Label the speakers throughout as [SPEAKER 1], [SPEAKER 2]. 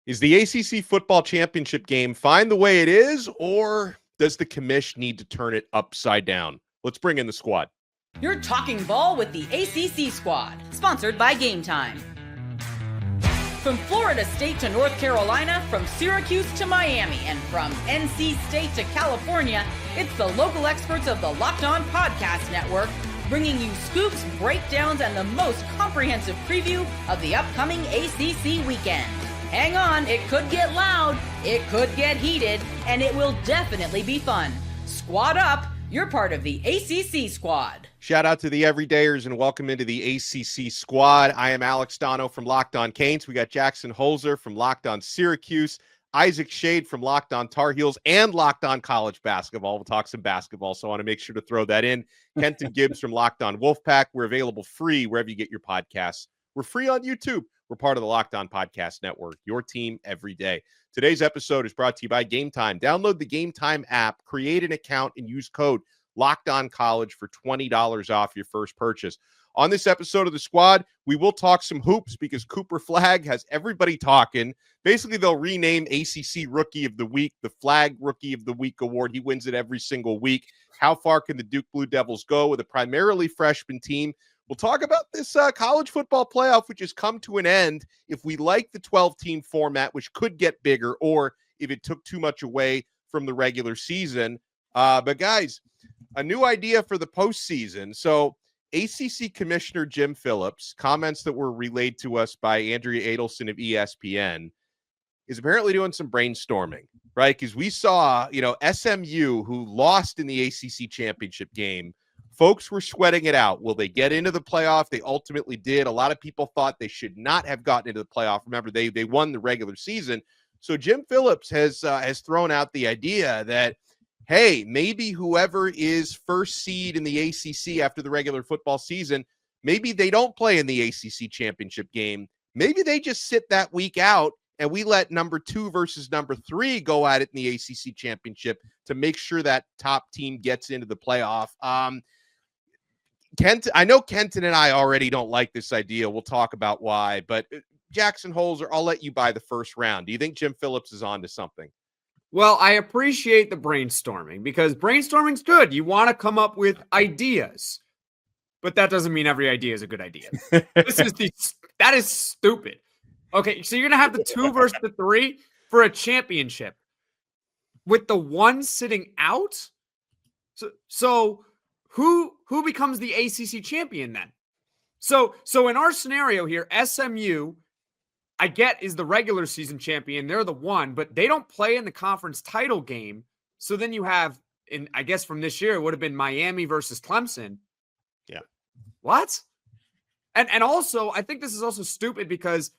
[SPEAKER 1] Is the ACC football championship game fine the way it is, or does the commish need to turn it upside down? Let's bring in the squad.
[SPEAKER 2] You're talking ball with the ACC Squad, sponsored by Game Time. From Florida State to North Carolina, from Syracuse to Miami, and from NC State to California, it's the local experts of the Locked On Podcast Network, bringing you scoops, breakdowns, and the most comprehensive preview of the upcoming ACC weekend. Hang on, it could get loud, it could get heated, and it will definitely be fun. Squad up, you're part of the ACC Squad.
[SPEAKER 1] Shout out to the everydayers and welcome into the ACC Squad. I am Alex Donno from Locked On Canes. We got Jackson Holzer from Locked On Syracuse, Isaac Shade from Locked On Tar Heels, and Locked On College Basketball. We'll talk some basketball, so I want to make sure to throw that in. Kenton Gibbs from Locked On Wolfpack. We're available free wherever you get your podcasts. We're free on YouTube. We're part of the Locked On Podcast Network, your team every day. Today's episode is brought to you by Game Time. Download the Game Time app, create an account, and use code Locked On College for $20 off your first purchase. On this episode of the Squad, we will talk some hoops because Cooper Flagg has everybody talking. Basically, they'll rename ACC Rookie of the Week the Flagg Rookie of the Week award. He wins it every single week. How far can the Duke Blue Devils go with a primarily freshman team? We'll talk about this college football playoff, which has come to an end. If we like the 12-team format, which could get bigger, or if it took too much away from the regular season. But guys, a new idea for the postseason. So ACC Commissioner Jim Phillips, comments that were relayed to us by Andrea Adelson of ESPN, is apparently doing some brainstorming, right? Because we saw, SMU, who lost in the ACC championship game, folks were sweating it out. Will they get into the playoff? They ultimately did. A lot of people thought they should not have gotten into the playoff. Remember, they won the regular season. So Jim Phillips has thrown out the idea that, hey, maybe whoever is first seed in the ACC after the regular football season, maybe they don't play in the ACC championship game. Maybe they just sit that week out and we let number 2 versus number 3 go at it in the ACC championship to make sure that top team gets into the playoff. I know Kenton and I already don't like this idea. We'll talk about why, but Jackson Holzer, I'll let you buy the first round. Do you think Jim Phillips is on to something?
[SPEAKER 3] Well, I appreciate the brainstorming because brainstorming's good. You want to come up with ideas, but that doesn't mean every idea is a good idea. That is stupid. Okay, so you're going to have the 2 versus the 3 for a championship with the 1 sitting out? So who becomes the ACC champion then? So in our scenario here, SMU, I get, is the regular season champion. They're the 1, but they don't play in the conference title game. So then you have, I guess from this year, it would have been Miami versus Clemson.
[SPEAKER 1] Yeah.
[SPEAKER 3] What? And also, I think this is also stupid because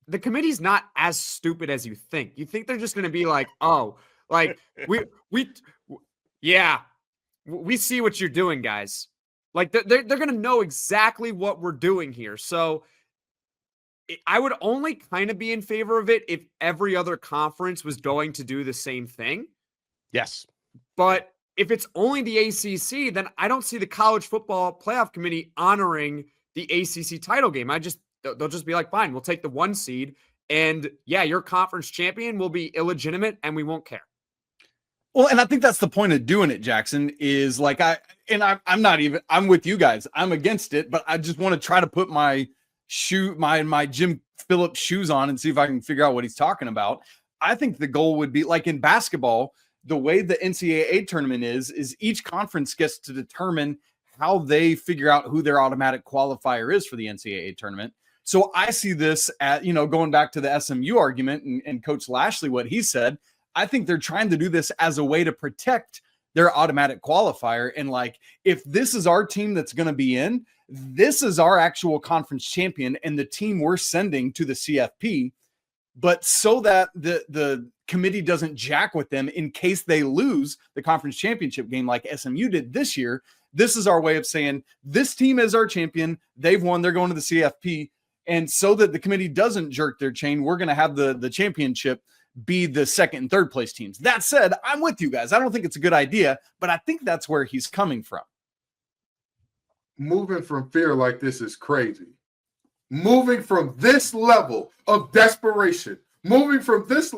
[SPEAKER 3] the committee's not as stupid as you think. You think they're just going to be like, oh, like we see what you're doing, guys. Like they're going to know exactly what we're doing here. So I would only kind of be in favor of it if every other conference was going to do the same thing.
[SPEAKER 1] Yes.
[SPEAKER 3] But if it's only the ACC, then I don't see the college football playoff committee honoring the ACC title game. They'll just be like, fine, we'll take the 1 seed. And yeah, your conference champion will be illegitimate and we won't care.
[SPEAKER 4] Well, and I think that's the point of doing it, Jackson, is like I'm with you guys. I'm against it, but I just want to try to put my Jim Phillips shoes on and see if I can figure out what he's talking about. I think the goal would be like in basketball, the way the NCAA tournament is each conference gets to determine how they figure out who their automatic qualifier is for the NCAA tournament. So I see this at, going back to the SMU argument and Coach Lashley, what he said, I think they're trying to do this as a way to protect their automatic qualifier. And like, if this is our team that's going to be in, this is our actual conference champion and the team we're sending to the CFP. But so that the committee doesn't jack with them in case they lose the conference championship game like SMU did this year, this is our way of saying this team is our champion. They've won. They're going to the CFP. And so that the committee doesn't jerk their chain, we're going to have the championship be the 2nd and 3rd place teams. That said, I'm with you guys. I don't think it's a good idea, but I think that's where he's coming from.
[SPEAKER 5] Moving from fear like this is crazy. moving from this level of desperation, moving from this,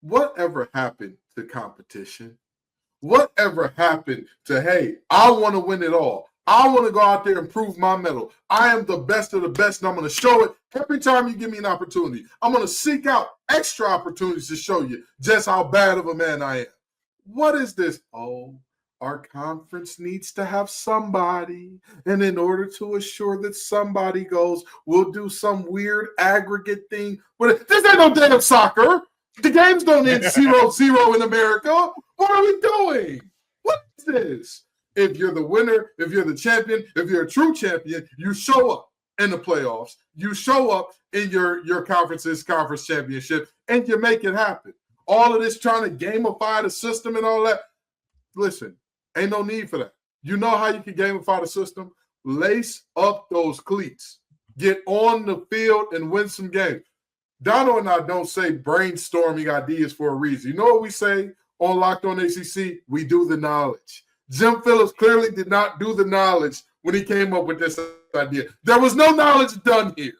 [SPEAKER 5] whatever happened to competition? Whatever happened to, hey, I want to win it all. I want to go out there and prove my medal. I am the best of the best, and I'm going to show it every time you give me an opportunity. I'm going to seek out extra opportunities to show you just how bad of a man I am. What is this? Oh, our conference needs to have somebody, and in order to assure that somebody goes, we'll do some weird aggregate thing. But this ain't no damn soccer. The games don't end 0-0 in America. What are we doing? What is this? If you're the winner, if you're the champion, if you're a true champion, you show up in the playoffs. You show up in your conference championship, and you make it happen. All of this trying to gamify the system and all that. Listen, ain't no need for that. You know how you can gamify the system? Lace up those cleats. Get on the field and win some games. Donno and I don't say brainstorming ideas for a reason. You know what we say on Locked On ACC? We do the knowledge. Jim Phillips clearly did not do the knowledge when he came up with this idea. There was no knowledge done here.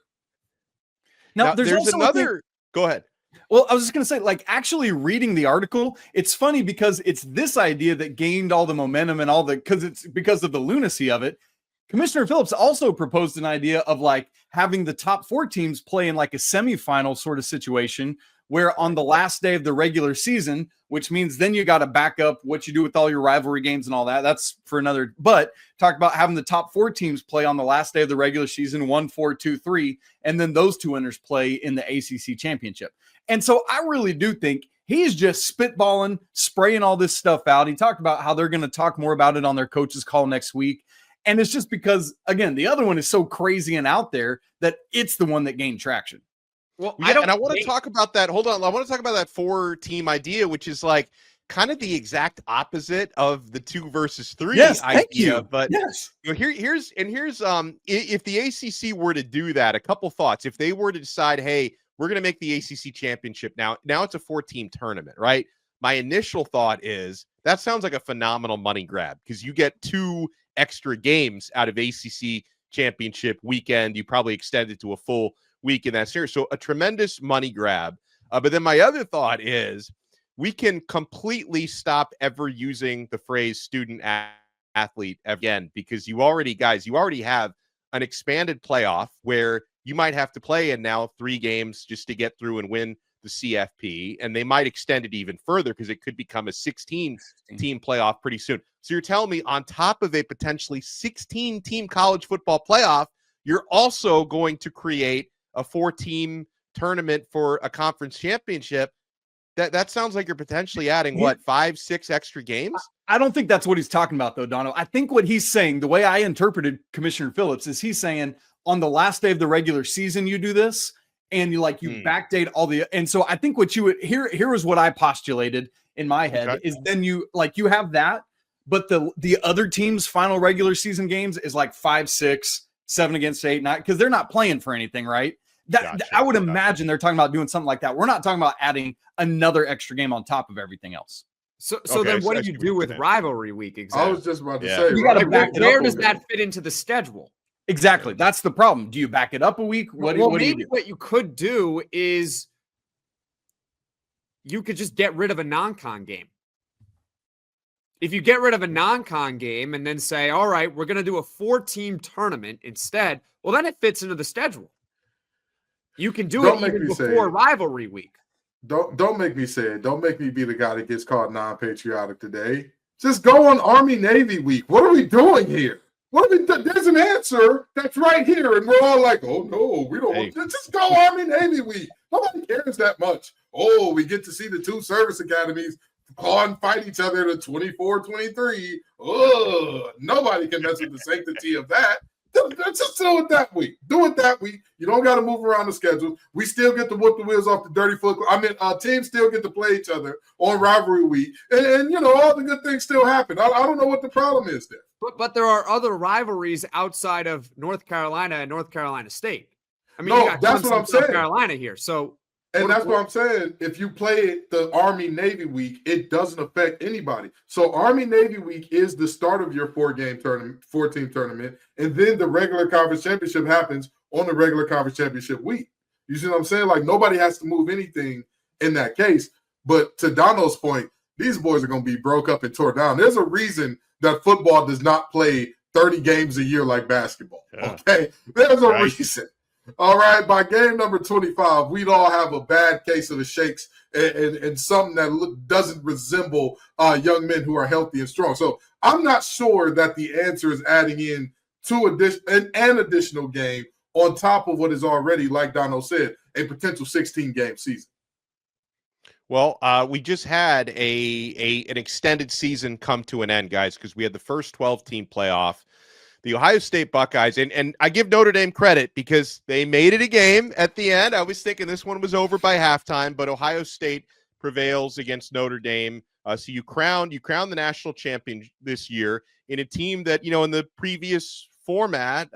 [SPEAKER 4] Now there's also
[SPEAKER 1] another. Go ahead.
[SPEAKER 4] Well, I was just going to say, like, actually reading the article, it's funny because it's this idea that gained all the momentum and all the, because of the lunacy of it. Commissioner Phillips also proposed an idea of like having the top 4 teams play in like a semifinal sort of situation where on the last day of the regular season, which means then you got to back up what you do with all your rivalry games and all that. That's for another, but talk about having the top 4 teams play on the last day of the regular season, 1, 4, 2, 3, and then those 2 winners play in the ACC Championship. And so I really do think he's just spitballing, spraying all this stuff out. He talked about how they're going to talk more about it on their coaches call next week. And it's just because, again, the other one is so crazy and out there that it's the one that gained traction.
[SPEAKER 1] Well, I want to talk about that. Hold on. I want to talk about that 4-team idea, which is like kind of the exact opposite of the 2 versus 3
[SPEAKER 4] yes,
[SPEAKER 1] idea.
[SPEAKER 4] Thank you.
[SPEAKER 1] But
[SPEAKER 4] yes.
[SPEAKER 1] You know, here's if the ACC were to do that, a couple thoughts. If they were to decide, hey, we're going to make the ACC championship now it's a 4-team tournament, right? My initial thought is that sounds like a phenomenal money grab because you get 2 extra games out of ACC championship weekend. You probably extend it to a full week in that series. So a tremendous money grab. But then my other thought is we can completely stop ever using the phrase student athlete again, because you already have an expanded playoff where you might have to play in now 3 games just to get through and win the CFP. And they might extend it even further because it could become a 16-team playoff pretty soon. So you're telling me on top of a potentially 16-team college football playoff, you're also going to create a 4-team tournament for a conference championship. That sounds like you're potentially adding, 5, 6 extra games?
[SPEAKER 4] I don't think that's what he's talking about, though, Donno. I think what he's saying, the way I interpreted Commissioner Phillips, is he's saying on the last day of the regular season, you do this, and you backdate all the. And so I think what you would here is what I postulated in my head is then you have that, but the other team's final regular season games is like 5, 6, 7 against 8, 9, because they're not playing for anything, right? I would imagine they're talking about doing something like that. We're not talking about adding another extra game on top of everything else.
[SPEAKER 3] So then what do you do with rivalry week? Exactly.
[SPEAKER 5] I was just about to say,
[SPEAKER 3] you gotta where does that fit into the schedule?
[SPEAKER 4] Exactly. That's the problem. Do you back it up a week? What do you do?
[SPEAKER 3] What you could do is you could just get rid of a non-con game. If you get rid of a non-con game and then say, all right, we're going to do a 4-team tournament instead, well, then it fits into the schedule. You can do it even before rivalry week.
[SPEAKER 5] Don't make me say it. Don't make me be the guy that gets called non-patriotic today. Just go on Army-Navy week. What are we doing here? There's an answer that's right here, and we're all like, oh, no, we don't want to. Just go Army-Navy week. Nobody cares that much. Oh, we get to see the 2 service academies claw and fight each other to 24-23. Oh, nobody can mess with the sanctity of that. Just do it that week. Do it that week. You don't got to move around the schedule. We still get to whoop the wheels off the dirty foot. Teams still get to play each other on rivalry week. And all the good things still happen. I don't know what the problem is there.
[SPEAKER 3] But there are other rivalries outside of North Carolina and North Carolina State. I mean,
[SPEAKER 5] no,
[SPEAKER 3] you got
[SPEAKER 5] that's what I'm saying.
[SPEAKER 3] North Carolina here. So
[SPEAKER 5] And that's what I'm saying. If you play the Army-Navy week, it doesn't affect anybody. So Army-Navy week is the start of your 4-team tournament, and then the regular conference championship happens on the regular conference championship week. You see what I'm saying? Like, nobody has to move anything in that case. But to Donno's point, these boys are going to be broke up and tore down. There's a reason that football does not play 30 games a year like basketball.
[SPEAKER 1] Yeah.
[SPEAKER 5] Okay? There's a reason. All right, by game number 25, we'd all have a bad case of the shakes and something that doesn't resemble young men who are healthy and strong. So I'm not sure that the answer is adding in an additional game on top of what is already, like Donno said, a potential 16-game season.
[SPEAKER 1] Well, we just had an extended season come to an end, guys, because we had the first 12-team playoff. The Ohio State Buckeyes, and I give Notre Dame credit because they made it a game at the end. I was thinking this one was over by halftime, but Ohio State prevails against Notre Dame. So you crowned the national champion this year in a team that, in the previous format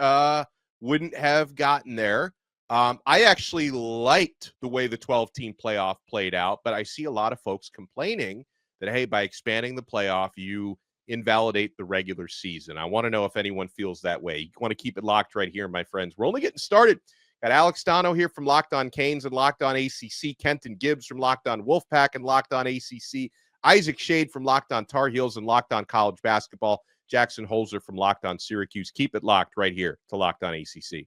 [SPEAKER 1] wouldn't have gotten there. I actually liked the way the 12-team playoff played out, but I see a lot of folks complaining that, hey, by expanding the playoff, you invalidate the regular season. I want to know if anyone feels that way. You want to keep it locked right here, my friends. We're only getting started. Got Alex Donno here from Locked On Canes and Locked On ACC, Kenton Gibbs from Locked On Wolfpack and Locked On ACC, Isaac Shade from Locked On Tar Heels and Locked On College Basketball, Jackson Holzer from Locked On Syracuse. Keep it locked right here to Locked On ACC.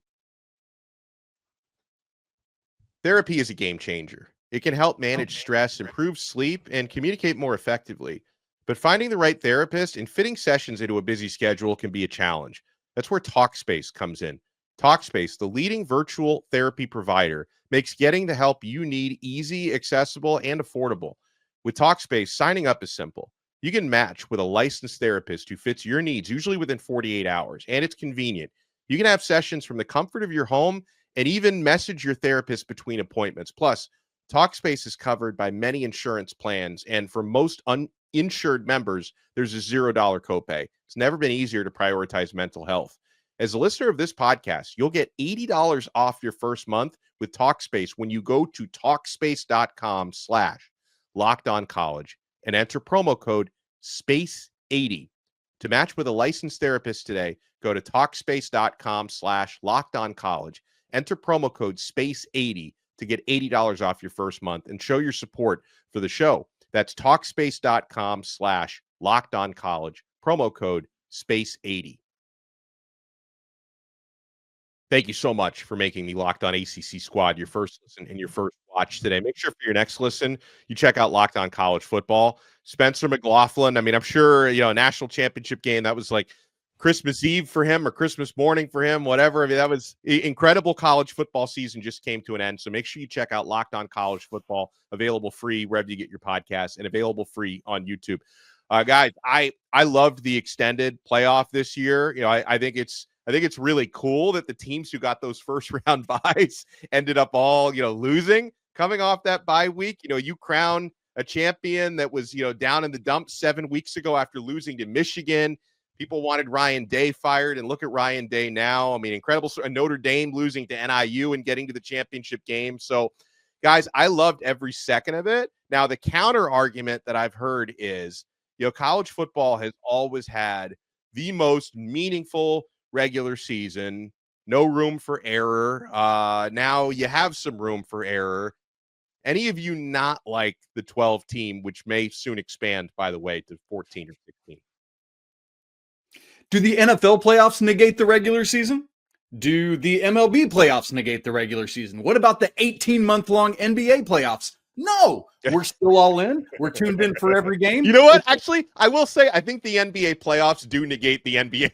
[SPEAKER 1] Therapy is a game changer. It can help manage stress, improve sleep, and communicate more effectively. But finding the right therapist and fitting sessions into a busy schedule can be a challenge. That's where Talkspace comes in. Talkspace, the leading virtual therapy provider, makes getting the help you need easy, accessible, and affordable. With Talkspace, signing up is simple. You can match with a licensed therapist who fits your needs, usually within 48 hours, and it's convenient. You can have sessions from the comfort of your home and even message your therapist between appointments. Plus, Talkspace is covered by many insurance plans, and for most uninsured members, there's a $0 copay. It's never been easier to prioritize mental health. As a listener of this podcast, you'll get $80 off your first month with Talkspace when you go to Talkspace.com/LockedOnCollege and enter promo code SPACE80. To match with a licensed therapist today, go to Talkspace.com/LockedOnCollege. Enter promo code SPACE80 to get $80 off your first month and show your support for the show. That's Talkspace.com/LockedOnCollege, promo code SPACE80. Thank you so much for making the Locked On ACC Squad your first listen and your first watch today. Make sure for your next listen, you check out Locked On College Football. Spencer McLaughlin, I'm sure, a national championship game, that was like Christmas Eve for him or Christmas morning for him, whatever. That was incredible. College football season just came to an end. So make sure you check out Locked On College Football, available free wherever you get your podcasts and available free on YouTube. Guys, I loved the extended playoff this year. I think it's really cool that the teams who got those first round buys ended up all, losing coming off that bye week. You crown a champion that was, down in the dumps 7 weeks ago after losing to Michigan. People wanted Ryan Day fired, and look at Ryan Day now. Incredible. Notre Dame losing to NIU and getting to the championship game. So, guys, I loved every second of it. Now, the counter argument that I've heard is, college football has always had the most meaningful regular season, no room for error. Now you have some room for error. Any of you not like the 12 team, which may soon expand, by the way, to 14 or 16?
[SPEAKER 4] Do the NFL playoffs negate the regular season? Do the MLB playoffs negate the regular season? What about the 18-month-long NBA playoffs? No, we're still all in. We're tuned in for every game.
[SPEAKER 1] You know what? Actually, I will say I think the NBA playoffs do negate the NBA.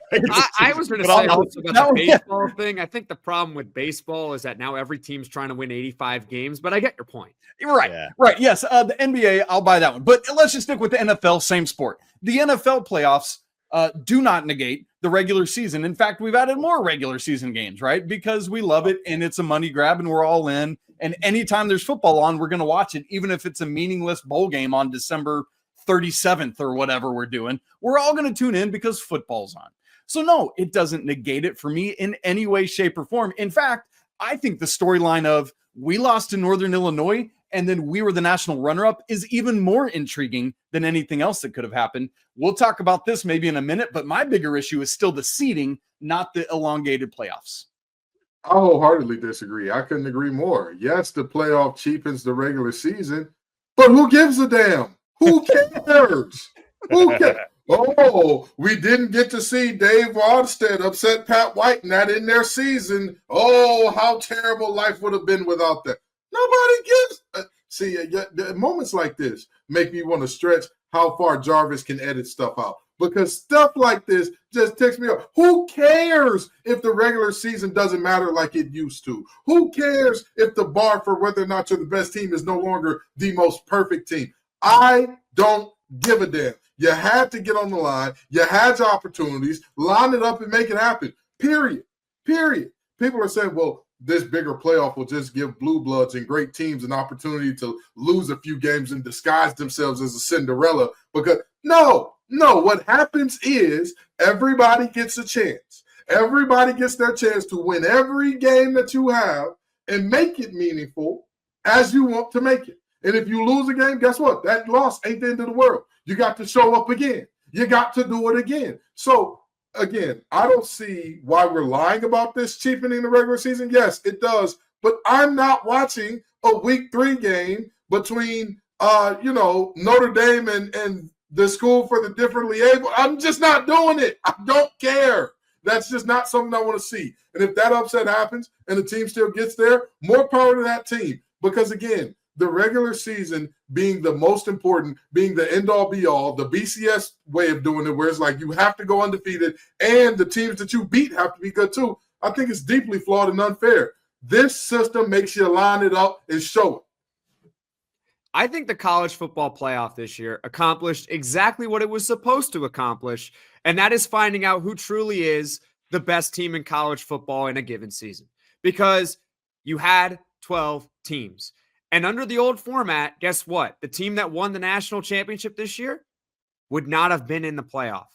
[SPEAKER 3] I was going to say also about the baseball thing. I think the problem with baseball is that now every team's trying to win 85 games, but I get your point.
[SPEAKER 4] Right, yeah. Right. Yes, the NBA, I'll buy that one. But let's just stick with the NFL, same sport. The NFL playoffs do not negate the regular season. In fact, we've added more regular season games, right? Because we love it and it's a money grab and we're all in. And anytime there's football on, we're going to watch it, even if it's a meaningless bowl game on December 37th or whatever we're doing. We're all going to tune in because football's on. So no, it doesn't negate it for me in any way, shape, or form. In fact, I think the storyline of we lost to Northern Illinois, and then we were the national runner-up is even more intriguing than anything else that could have happened. We'll talk about this maybe in a minute, but my bigger issue is still the seeding, not the elongated playoffs.
[SPEAKER 5] I wholeheartedly disagree. I couldn't agree more. Yes, the playoff cheapens the regular season, but who gives a damn? Who cares? Who cares? Oh, we didn't get to see Dave Wadstead upset Pat White and that in their season. Oh, how terrible life would have been without that. Nobody gives. See, moments like this make me want to stretch how far Jarvis can edit stuff out, because stuff like this just ticks me off. Who cares if the regular season doesn't matter like it used to? Who cares if the bar for whether or not you're the best team is no longer the most perfect team? I don't give a damn. You had to get on the line. You had your opportunities. Line it up and make it happen. Period. People are saying, well, this bigger playoff will just give blue bloods and great teams an opportunity to lose a few games and disguise themselves as a Cinderella. Because no, what happens is everybody gets a chance. Everybody gets their chance to win every game that you have and make it meaningful as you want to make it. And if you lose a game, guess what? That loss ain't the end of the world. You got to show up again. You got to do it again. So, again, I don't see why we're lying about this cheapening the regular season. Yes, it does. But I'm not watching a week 3 game between, Notre Dame and the school for the differently able. I'm just not doing it. I don't care. That's just not something I want to see. And if that upset happens and the team still gets there, more power to that team. Because, again, the regular season being the most important, being the end-all be-all, the BCS way of doing it, where it's like you have to go undefeated and the teams that you beat have to be good too, I think it's deeply flawed and unfair. This system makes you line it up and show it.
[SPEAKER 3] I think the college football playoff this year accomplished exactly what it was supposed to accomplish, and that is finding out who truly is the best team in college football in a given season. Because you had 12 teams. And under the old format, guess what? The team that won the national championship this year would not have been in the playoff.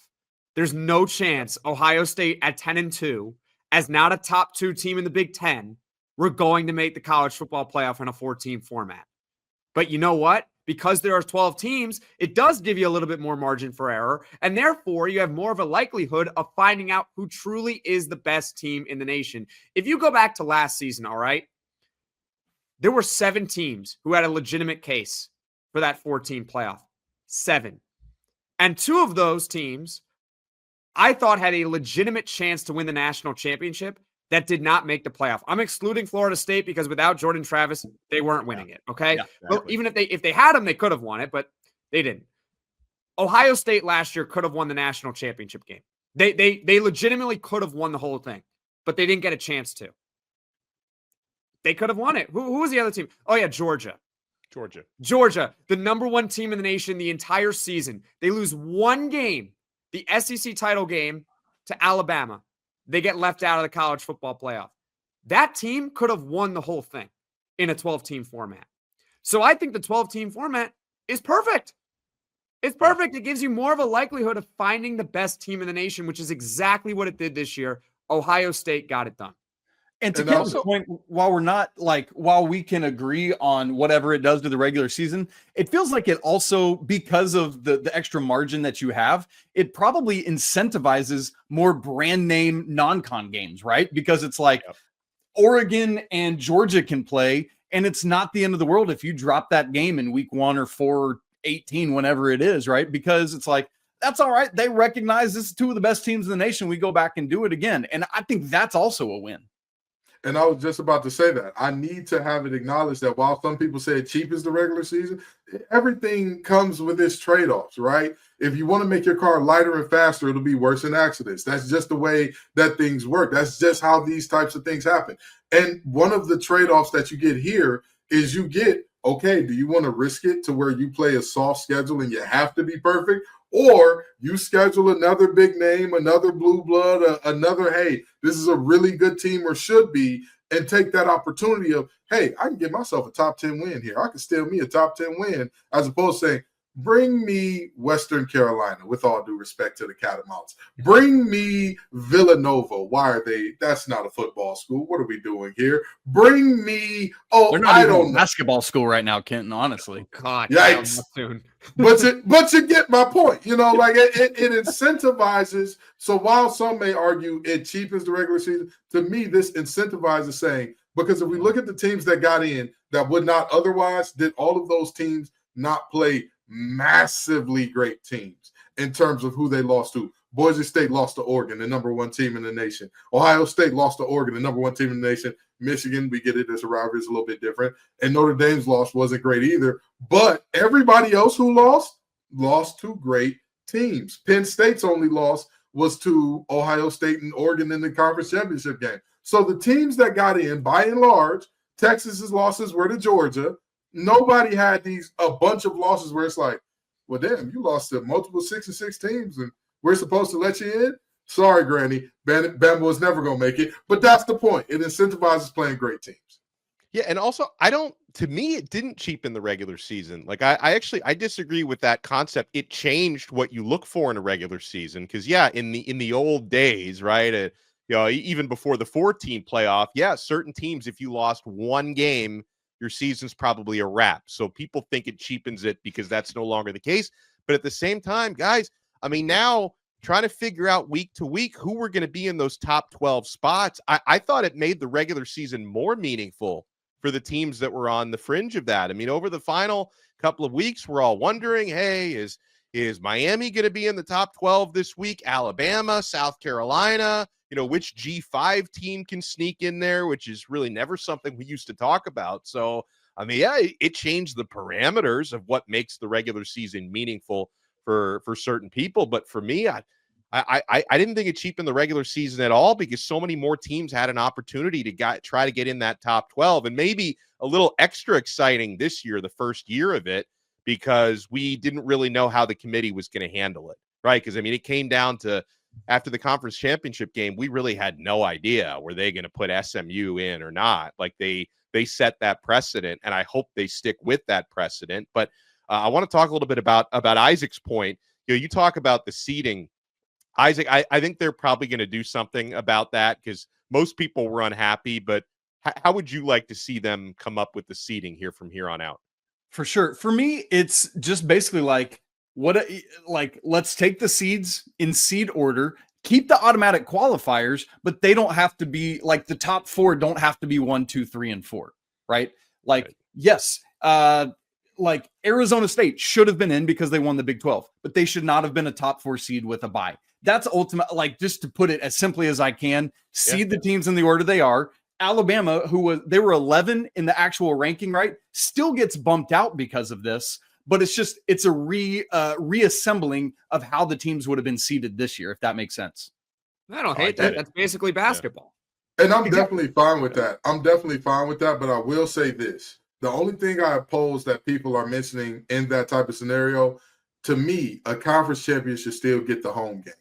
[SPEAKER 3] There's no chance Ohio State at 10-2, as not a top 2 team in the Big Ten, we're going to make the college football playoff in a 4-team format. But you know what? Because there are 12 teams, it does give you a little bit more margin for error. And therefore, you have more of a likelihood of finding out who truly is the best team in the nation. If you go back to last season, all right, there were 7 teams who had a legitimate case for that 4-team playoff. 7. And 2 of those teams I thought had a legitimate chance to win the national championship that did not make the playoff. I'm excluding Florida State because without Jordan Travis, they weren't winning it, okay? Yeah, exactly. Well, even if they had him, they could have won it, but they didn't. Ohio State last year could have won the national championship game. They legitimately could have won the whole thing, but they didn't get a chance to. They could have won it. Who was the other team? Oh, yeah, Georgia, the number 1 team in the nation the entire season. They lose 1 game, the SEC title game, to Alabama. They get left out of the college football playoff. That team could have won the whole thing in a 12-team format. So I think the 12-team format is perfect. It's perfect. It gives you more of a likelihood of finding the best team in the nation, which is exactly what it did this year. Ohio State got it done.
[SPEAKER 4] And to Kevin's point, while we can agree on whatever it does to the regular season, it feels like it also, because of the extra margin that you have, it probably incentivizes more brand name non-con games, right? Because it's like Oregon and Georgia can play, and it's not the end of the world if you drop that game in week 1 or 4-18, whenever it is, right? Because it's like, that's all right. They recognize this is 2 of the best teams in the nation. We go back and do it again. And I think that's also a win.
[SPEAKER 5] And I was just about to say that. I need to have it acknowledged that while some people say it cheapens the regular season, everything comes with its trade-offs, right? If you want to make your car lighter and faster, it'll be worse in accidents. That's just the way that things work. That's just how these types of things happen. And one of the trade-offs that you get here is you get, okay, do you want to risk it to where you play a soft schedule and you have to be perfect? Or you schedule another big name, another blue blood, another, hey, this is a really good team or should be, and take that opportunity of, hey, I can get myself a top 10 win here. I can steal me a top 10 win, as opposed to saying, Bring me Western Carolina, with all due respect to the Catamounts. Bring me Villanova. Why are they? That's not a football school. What are we doing here? Bring me. Oh,
[SPEAKER 4] They're not
[SPEAKER 5] I
[SPEAKER 4] even
[SPEAKER 5] don't
[SPEAKER 4] a
[SPEAKER 5] know.
[SPEAKER 4] basketball school right now, Kenton. Honestly,
[SPEAKER 3] God,
[SPEAKER 5] Yikes.
[SPEAKER 3] soon.
[SPEAKER 5] but you get my point. Like it incentivizes. So while some may argue it cheapens the regular season, to me, this incentivizes saying, because if we look at the teams that got in that would not otherwise, did all of those teams not play massively great teams in terms of who they lost to? Boise State lost to Oregon, the number one team in the nation. Ohio State lost to Oregon, the number one team in the nation. Michigan, we get it, as a rivalry is a little bit different. And Notre Dame's loss wasn't great either. But everybody else who lost to great teams. Penn State's only loss was to Ohio State and Oregon in the conference championship game. So the teams that got in, by and large, Texas's losses were to Georgia. Nobody had a bunch of losses where it's like, well, damn, you lost to multiple 6-6 teams, and we're supposed to let you in? Sorry, Granny. Bama was never going to make it. But that's the point. It incentivizes playing great teams.
[SPEAKER 1] Yeah, and also to me, it didn't cheapen the regular season. Like I disagree with that concept. It changed what you look for in a regular season. Because in the old days, right? Even before the 14 playoff, certain teams, if you lost one game, your season's probably a wrap. So people think it cheapens it because that's no longer the case. But at the same time, guys, I mean, now trying to figure out week to week who we're going to be in those top 12 spots, I thought it made the regular season more meaningful for the teams that were on the fringe of that. I mean, over the final couple of weeks, we're all wondering, hey, is Miami going to be in the top 12 this week? Alabama, South Carolina, which G5 team can sneak in there, which is really never something we used to talk about. So, I mean, it changed the parameters of what makes the regular season meaningful for certain people. But for me, I didn't think it cheapened the regular season at all, because so many more teams had an opportunity to try to get in that top 12, and maybe a little extra exciting this year, the first year of it, because we didn't really know how the committee was going to handle it, right? Because, I mean, it came down to, after the conference championship game, we really had no idea, were they going to put SMU in or not? Like they set that precedent, and I hope they stick with that precedent. But I want to talk a little bit about Isaac's point. You talk about the seeding. Isaac, I think they're probably going to do something about that, because most people were unhappy. But how would you like to see them come up with the seeding here from here on out?
[SPEAKER 4] For sure. For me, it's just basically let's take the seeds in seed order, keep the automatic qualifiers, but they don't have to be like the top 4 don't have to be 1, 2, 3, and 4, right? Yes, like Arizona State should have been in because they won the Big 12, but they should not have been a top 4 seed with a bye. That's ultimate, just to put it as simply as I can, seed the teams in the order they are. Alabama, they were 11 in the actual ranking, right? Still gets bumped out because of this, but it's a reassembling of how the teams would have been seeded this year, if that makes sense.
[SPEAKER 3] I don't hate that. That's basically basketball.
[SPEAKER 5] And I'm definitely fine with that. But I will say this. The only thing I oppose that people are mentioning in that type of scenario, to me, a conference champion should still get the home game.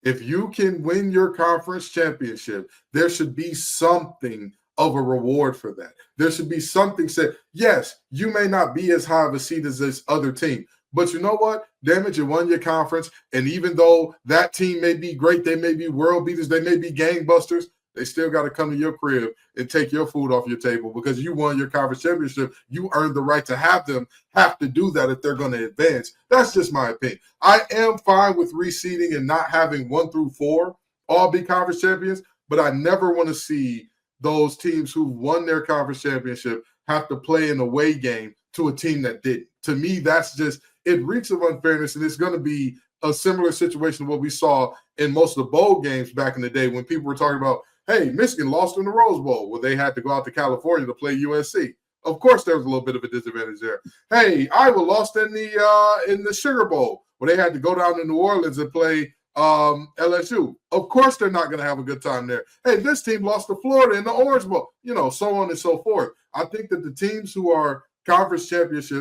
[SPEAKER 5] If you can win your conference championship, there should be something of a reward for that. There should be something said, yes, you may not be as high of a seed as this other team, but you know what? Damn it, you won your conference. And even though that team may be great, they may be world beaters, they may be gangbusters, they still got to come to your crib and take your food off your table because you won your conference championship. You earned the right to have them have to do that if they're going to advance. That's just my opinion. I am fine with reseeding and not having 1 through 4 all be conference champions, but I never want to see those teams who won their conference championship have to play an away game to a team that didn't. To me, that's just, it reeks of unfairness, and it's going to be a similar situation to what we saw in most of the bowl games back in the day when people were talking about, hey, Michigan lost in the Rose Bowl. Well, they had to go out to California to play USC. Of course, there was a little bit of a disadvantage there. Hey, Iowa lost in the Sugar Bowl. Well, they had to go down to New Orleans and play LSU. Of course, they're not going to have a good time there. Hey, this team lost to Florida in the Orange Bowl. So on and so forth. I think that the teams who are conference champions,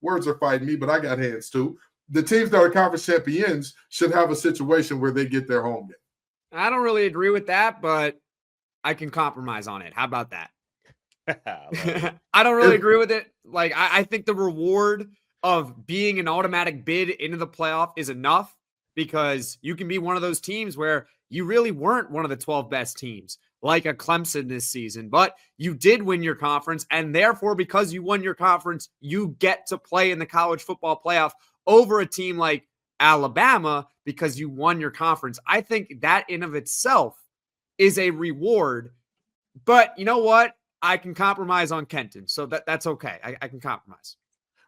[SPEAKER 5] words are fighting me, but I got hands too. The teams that are conference champions should have a situation where they get their home game.
[SPEAKER 3] I don't really agree with that, but I can compromise on it. How about that? I don't really agree with it. Like, I think the reward of being an automatic bid into the playoff is enough, because you can be one of those teams where you really weren't one of the 12 best teams, like a Clemson this season, but you did win your conference. And therefore, because you won your conference, you get to play in the college football playoff over a team like Alabama because you won your conference. I think that in of itself is a reward. But you know what? I can compromise on Kenton. So that's okay. I can compromise.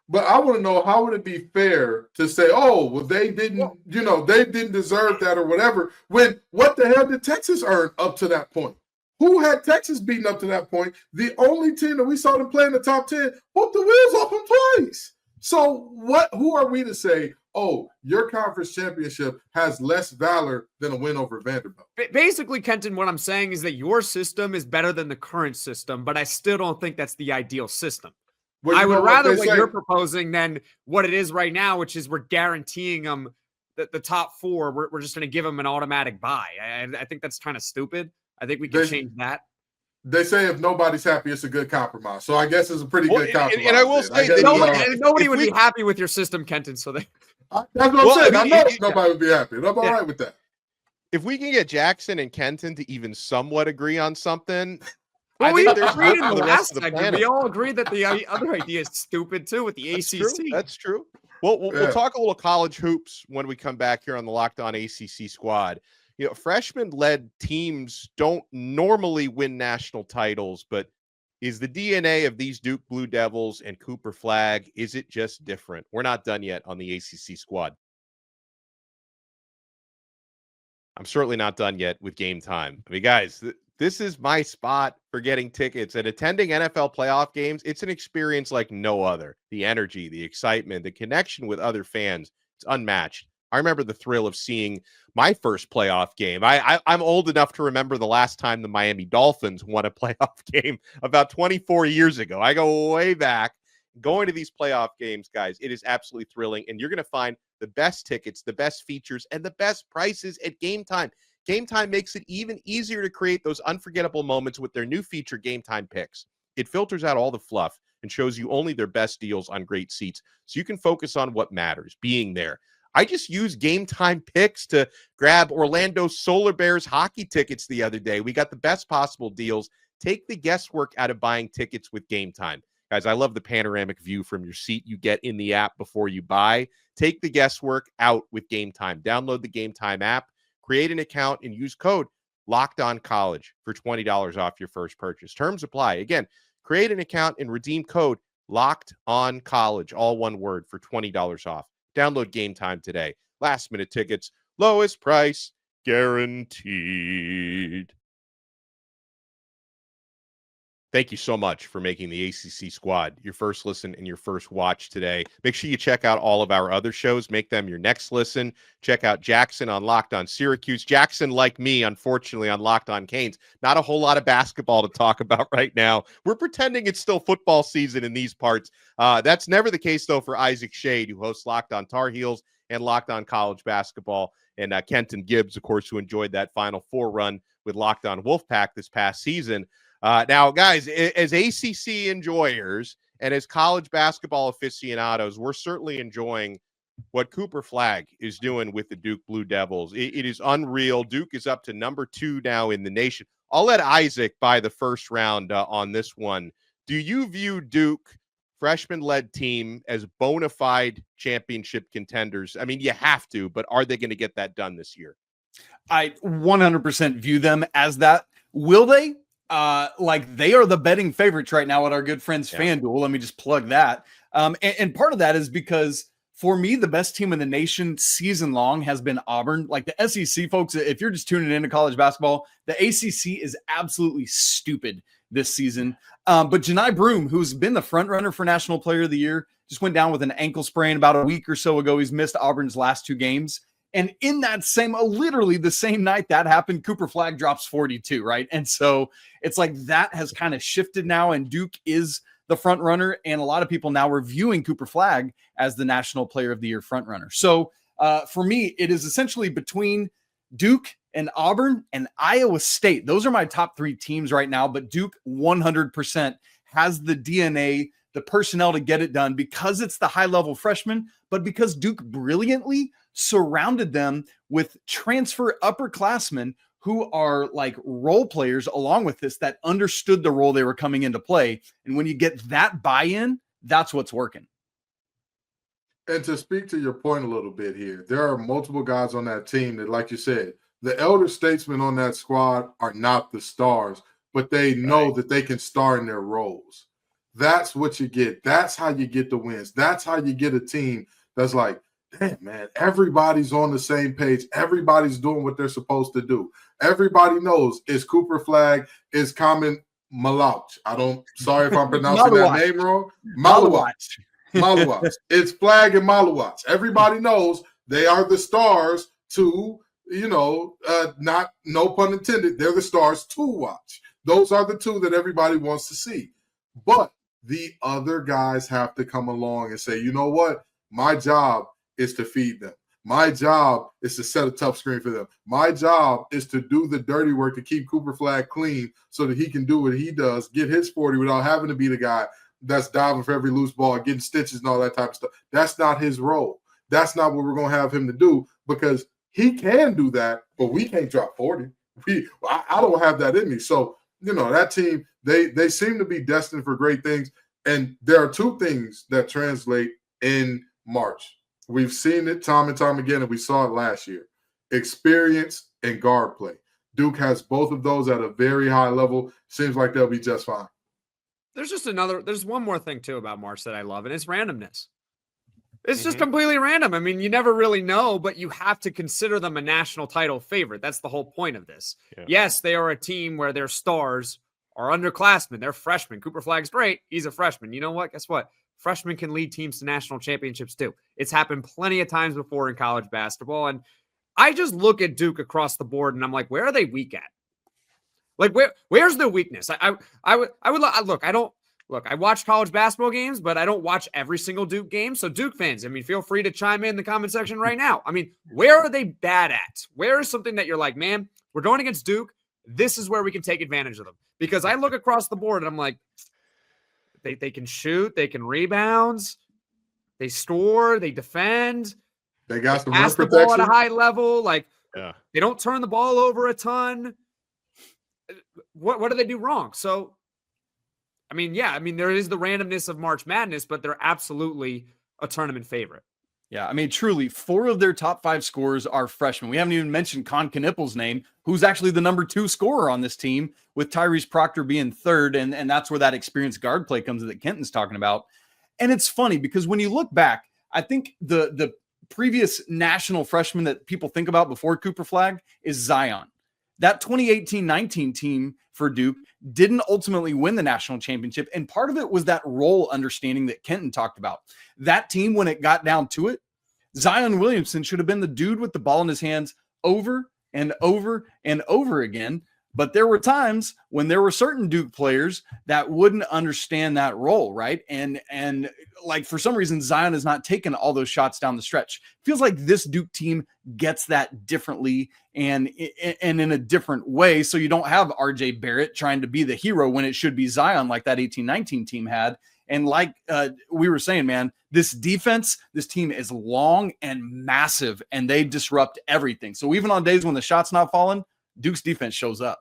[SPEAKER 5] But I want to know, how would it be fair to say, oh, well, they didn't, they didn't deserve that or whatever, when what the hell did Texas earn up to that point? Who had Texas beaten up to that point? The only team that we saw them play in the top 10 put the wheels off in place. So who are we to say, oh, your conference championship has less valor than a win over Vanderbilt?
[SPEAKER 3] Basically, Kenton, what I'm saying is that your system is better than the current system, but I still don't think that's the ideal system.
[SPEAKER 5] Well,
[SPEAKER 3] I would rather what you're proposing than what it is right now, which is we're guaranteeing them the top four. We're just going to give them an automatic bye. I think that's kind of stupid. I think we can change that.
[SPEAKER 5] They say if nobody's happy, it's a good compromise. So I guess it's a pretty good compromise.
[SPEAKER 1] And I will say that
[SPEAKER 3] nobody would be happy with your system, Kenton. So that's
[SPEAKER 5] what I'm saying. I know nobody would be happy. I'm all right with that.
[SPEAKER 1] If we can get Jackson and Kenton to even somewhat agree on something,
[SPEAKER 3] well, we agreed in the last segment. We all agreed that the other idea is stupid too with the ACC.
[SPEAKER 1] That's true. Well, we'll talk a little college hoops when we come back here on the Locked On ACC Squad. Freshman-led teams don't normally win national titles, but is the DNA of these Duke Blue Devils and Cooper Flagg, is it just different? We're not done yet on the ACC Squad. I'm certainly not done yet with Game Time. I mean, guys, this is my spot for getting tickets and attending NFL playoff games. It's an experience like no other. The energy, the excitement, the connection with other fans, it's unmatched. I remember the thrill of seeing my first playoff game. I'm old enough to remember the last time the Miami Dolphins won a playoff game about 24 years ago. I go way back. Going to these playoff games, guys, it is absolutely thrilling, and you're going to find the best tickets, the best features, and the best prices at Game Time. Game Time makes it even easier to create those unforgettable moments with their new feature, Game Time Picks. It filters out all the fluff and shows you only their best deals on great seats, so you can focus on what matters, being there. I just used Game Time Picks to grab Orlando Solar Bears hockey tickets the other day. We got the best possible deals. Take the guesswork out of buying tickets with Game Time. Guys, I love the panoramic view from your seat you get in the app before you buy. Take the guesswork out with Game Time. Download the Game Time app, create an account, and use code LOCKEDONCOLLEGE for $20 off your first purchase. Terms apply. Again, create an account and redeem code LOCKEDONCOLLEGE, all one word, for $20 off. Download Game Time today. Last minute tickets, lowest price guaranteed. Thank you so much for making the ACC Squad your first listen and your first watch today. Make sure you check out all of our other shows. Make them your next listen. Check out Jackson on Locked On Syracuse. Jackson, like me, unfortunately, on Locked On Canes. Not a whole lot of basketball to talk about right now. We're pretending it's still football season in these parts. That's never the case, though, for Isaac Shade, who hosts Locked On Tar Heels and Locked On College Basketball. And Kenton Gibbs, of course, who enjoyed that Final Four run with Locked On Wolfpack this past season. Now, guys, as ACC enjoyers and as college basketball aficionados, we're certainly enjoying what Cooper Flagg is doing with the Duke Blue Devils. It is unreal. Duke is up to number 2 now in the nation. I'll let Isaac buy the first round on this one. Do you view Duke, freshman-led team, as bona fide championship contenders? I mean, you have to, but are they going to get that done this year?
[SPEAKER 4] I 100% view them as that. Will they? Like, they are the betting favorites right now at our good friends FanDuel. Let me just plug that. And part of that is because, for me, the best team in the nation season long has been Auburn. Like, the SEC folks, if you're just tuning into college basketball, the ACC is absolutely stupid this season. But Janai Broome, who's been the front runner for National Player of the Year, just went down with an ankle sprain about a week or so ago. He's missed Auburn's last 2 games. And in that literally the same night that happened, Cooper Flagg drops 42, right? And so it's like that has kind of shifted now, and Duke is the front runner, and a lot of people now are viewing Cooper Flagg as the National Player of the Year front runner. So for me, it is essentially between Duke and Auburn and Iowa State. Those are my top 3 teams right now, but Duke 100% has the DNA, the personnel to get it done because it's the high-level freshmen, but because Duke brilliantly surrounded them with transfer upperclassmen who are like role players along with this that understood the role they were coming into play. And when you get that buy-in, that's what's working.
[SPEAKER 5] And to speak to your point a little bit here, there are multiple guys on that team that, like you said, the elder statesmen on that squad are not the stars, but they know that they can star in their roles. That's what you get. That's how you get the wins. That's how you get a team that's like, damn, man, everybody's on the same page. Everybody's doing what they're supposed to do. Everybody knows it's Cooper Flag, it's Common Malauch. Sorry if I'm pronouncing that name wrong. Malauch. Maluach. It's Flag and Maluach. Everybody knows they are the stars to, not, no pun intended, they're the stars to watch. Those are the 2 that everybody wants to see. But the other guys have to come along and say, you know what? My job is to feed them. My job is to set a tough screen for them. My job is to do the dirty work to keep Cooper Flag clean so that he can do what he does, get his 40 without having to be the guy that's diving for every loose ball, getting stitches and all that type of stuff. That's not his role. That's not what we're going to have him to do because he can do that, but we can't drop 40. I don't have that in me. So, that team, they seem to be destined for great things. And there are 2 things that translate in March. We've seen it time and time again, and we saw it last year. Experience and guard play. Duke has both of those at a very high level. Seems like they'll be just fine.
[SPEAKER 3] There's one more thing too about March that I love, and it's randomness. It's just completely random. I mean, you never really know, but you have to consider them a national title favorite. That's the whole point of this. Yeah. Yes, they are a team where their stars are underclassmen. They're freshmen. Cooper Flag's great. He's a freshman. You know what? Guess what? Freshmen can lead teams to national championships too. It's happened plenty of times before in college basketball. And I just look at Duke across the board and I'm like, where are they weak at? Like, where's their weakness? I watch college basketball games, but I don't watch every single Duke game. So Duke fans, feel free to chime in the comment section right now. Where are they bad at? Where is something that you're like, man, we're going against Duke. This is where we can take advantage of them. Because I look across the board and I'm like, they can shoot, they can rebound, they score, they defend.
[SPEAKER 5] They got some
[SPEAKER 3] pass the ball at a high level. They don't turn the ball over a ton. What do they do wrong? So, there is the randomness of March Madness, but they're absolutely a tournament favorite.
[SPEAKER 4] Yeah, truly, 4 of their top 5 scorers are freshmen. We haven't even mentioned Con Knippel's name, who's actually the number 2 scorer on this team, with Tyrese Proctor being 3rd, and that's where that experienced guard play comes in that Kenton's talking about. And it's funny because when you look back, I think the previous national freshman that people think about before Cooper Flag is Zion. That 2018-19 team for Duke didn't ultimately win the national championship, and part of it was that role understanding that Kenton talked about. That team, when it got down to it, Zion Williamson should have been the dude with the ball in his hands over and over and over again, but there were times when there were certain Duke players that wouldn't understand that role, right? And like for some reason, Zion has not taken all those shots down the stretch. Feels like this Duke team gets that differently and in a different way. So you don't have RJ Barrett trying to be the hero when it should be Zion like that 18-19 team had. And like we were saying, man, this defense, this team is long and massive and they disrupt everything. So even on days when the shot's not falling, Duke's defense shows up.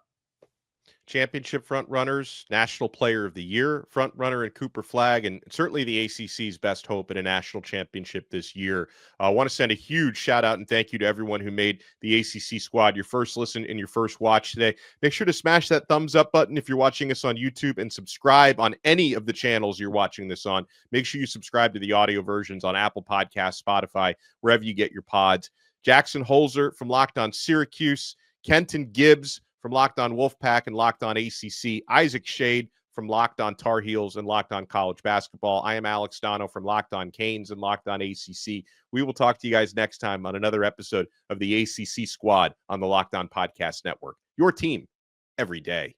[SPEAKER 1] Championship front runners, National Player of the Year front runner in Cooper Flag, and certainly the ACC's best hope at a national championship this year. I want to send a huge shout out and thank you to everyone who made the ACC squad your first listen and your first watch today. Make sure to smash that thumbs up button if you're watching us on YouTube, and subscribe on any of the channels you're watching this on. Make sure you subscribe to the audio versions on Apple Podcasts, Spotify, wherever you get your pods. Jackson Holzer from Locked On Syracuse, Kenton Gibbs from Locked On Wolfpack and Locked On ACC, Isaac Shade from Locked On Tar Heels and Locked On College Basketball. I am Alex Donno from Locked On Canes and Locked On ACC. We will talk to you guys next time on another episode of the ACC Squad on the Locked On Podcast Network. Your team every day.